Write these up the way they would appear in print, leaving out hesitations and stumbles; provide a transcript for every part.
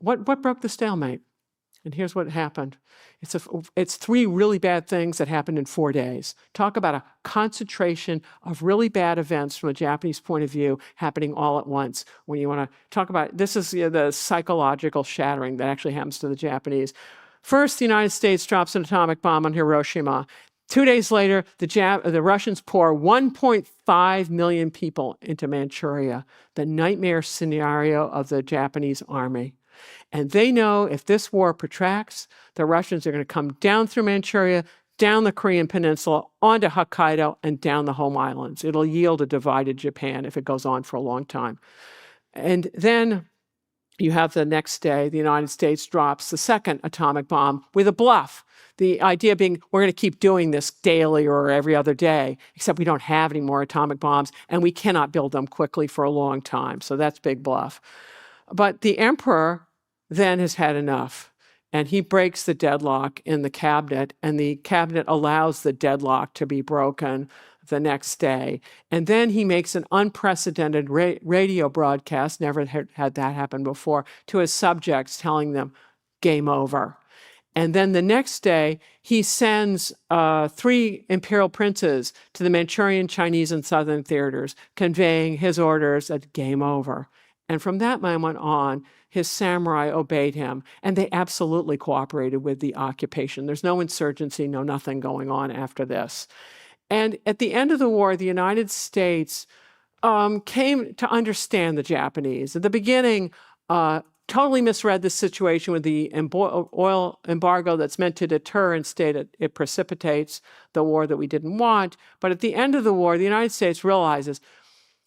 what broke the stalemate? And here's what happened. It's three really bad things that happened in 4 days. Talk about a concentration of really bad events from a Japanese point of view happening all at once. When you want to talk about, this is the psychological shattering that actually happens to the Japanese. First, the United States drops an atomic bomb on Hiroshima. 2 days later, the Russians pour 1.5 million people into Manchuria, the nightmare scenario of the Japanese army. And they know if this war protracts, the Russians are going to come down through Manchuria, down the Korean Peninsula, onto Hokkaido, and down the home islands. It'll yield a divided Japan if it goes on for a long time. And then you have the next day, the United States drops the second atomic bomb with a bluff. The idea being, we're going to keep doing this daily or every other day, except we don't have any more atomic bombs, and we cannot build them quickly for a long time. So that's big bluff. But the emperor then has had enough, and he breaks the deadlock in the cabinet, and the cabinet allows the deadlock to be broken the next day. And then he makes an unprecedented radio broadcast, never had that happen before, to his subjects, telling them, game over. And then the next day, he sends 3 imperial princes to the Manchurian, Chinese, and Southern theaters, conveying his orders at game over. And from that moment on, his samurai obeyed him, and they absolutely cooperated with the occupation. There's no insurgency, no nothing going on after this. And at the end of the war, the United States came to understand the Japanese. At the beginning, totally misread the situation with the oil embargo that's meant to deter. Instead, it precipitates the war that we didn't want. But at the end of the war, the United States realizes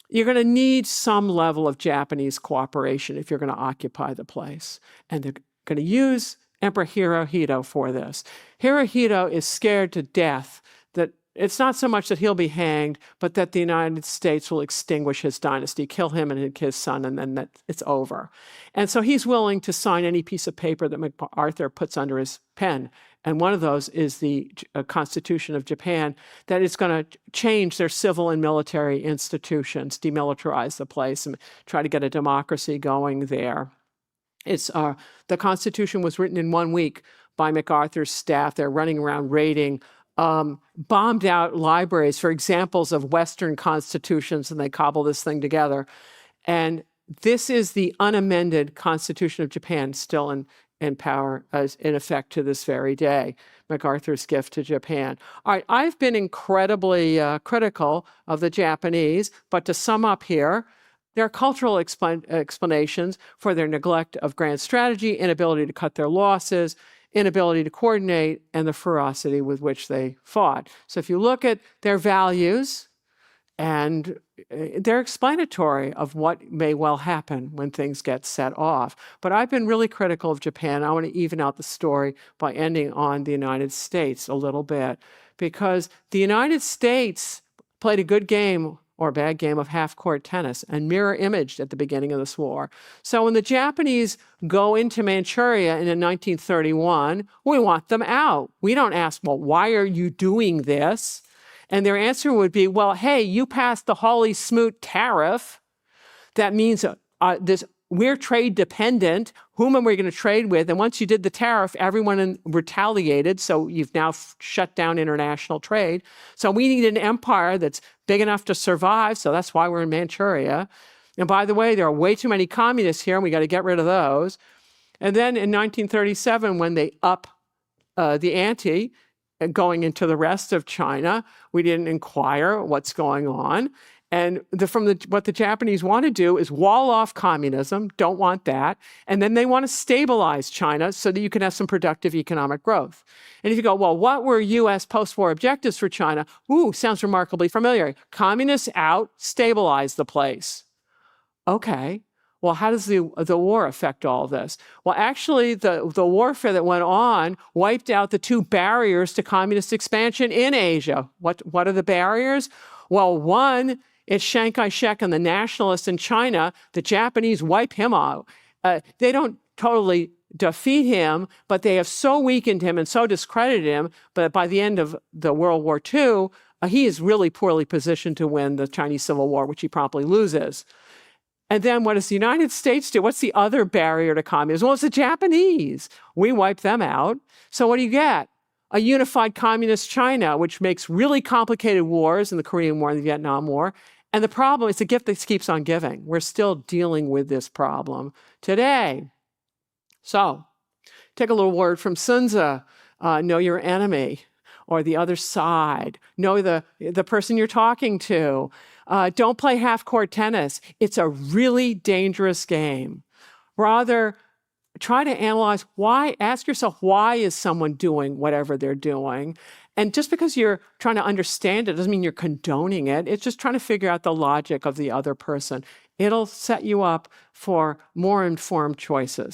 you're going to need some level of Japanese cooperation if you're going to occupy the place. And they're going to use Emperor Hirohito for this. Hirohito is scared to death that it's not so much that he'll be hanged, but that the United States will extinguish his dynasty, kill him and his son, and then that it's over. And so he's willing to sign any piece of paper that MacArthur puts under his pen. And one of those is the Constitution of Japan, that is going to change their civil and military institutions, demilitarize the place, and try to get a democracy going there. The Constitution was written in 1 week by MacArthur's staff. They're running around raiding bombed out libraries for examples of Western constitutions, and they cobble this thing together. And this is the unamended Constitution of Japan, still in power, in effect to this very day, MacArthur's gift to Japan. All right, I've been incredibly critical of the Japanese, but to sum up here, there are cultural explanations for their neglect of grand strategy, inability to cut their losses, inability to coordinate, and the ferocity with which they fought. So if you look at their values, and they're explanatory of what may well happen when things get set off. But I've been really critical of Japan. I want to even out the story by ending on the United States a little bit, because the United States played a good game or a bad game of half-court tennis and mirror imaged at the beginning of this war. So when the Japanese go into Manchuria in 1931, we want them out. We don't ask, well, why are you doing this? And their answer would be, well, hey, you passed the Hawley Smoot tariff. That means we're trade dependent. Whom are we going to trade with? And once you did the tariff, everyone retaliated. So you've now shut down international trade. So we need an empire that's big enough to survive. So that's why we're in Manchuria. And by the way, there are way too many communists here, and we got to get rid of those. And then in 1937, when they up the ante, going into the rest of China, we didn't inquire what's going on. And what the Japanese want to do is wall off communism, don't want that. And then they want to stabilize China so that you can have some productive economic growth. And if you go, well, what were U.S. post-war objectives for China? Ooh, sounds remarkably familiar. Communists out, stabilize the place. Okay. Well, how does the war affect all this? Well, actually, the warfare that went on wiped out the 2 barriers to communist expansion in Asia. What are the barriers? Well, one, it's Chiang Kai-shek and the nationalists in China. The Japanese wipe him out. They don't totally defeat him, but they have so weakened him and so discredited him, but by the end of the World War II, he is really poorly positioned to win the Chinese Civil War, which he promptly loses. And then what does the United States do? What's the other barrier to communism? Well, it's the Japanese. We wipe them out. So what do you get? A unified communist China, which makes really complicated wars in the Korean War and the Vietnam War. And the problem is the gift that keeps on giving. We're still dealing with this problem today. So take a little word from Sun Tzu, know your enemy or the other side. Know the person you're talking to. Don't play half-court tennis. It's a really dangerous game. Rather, try to analyze why, ask yourself, why is someone doing whatever they're doing? And just because you're trying to understand it doesn't mean you're condoning it. It's just trying to figure out the logic of the other person. It'll set you up for more informed choices.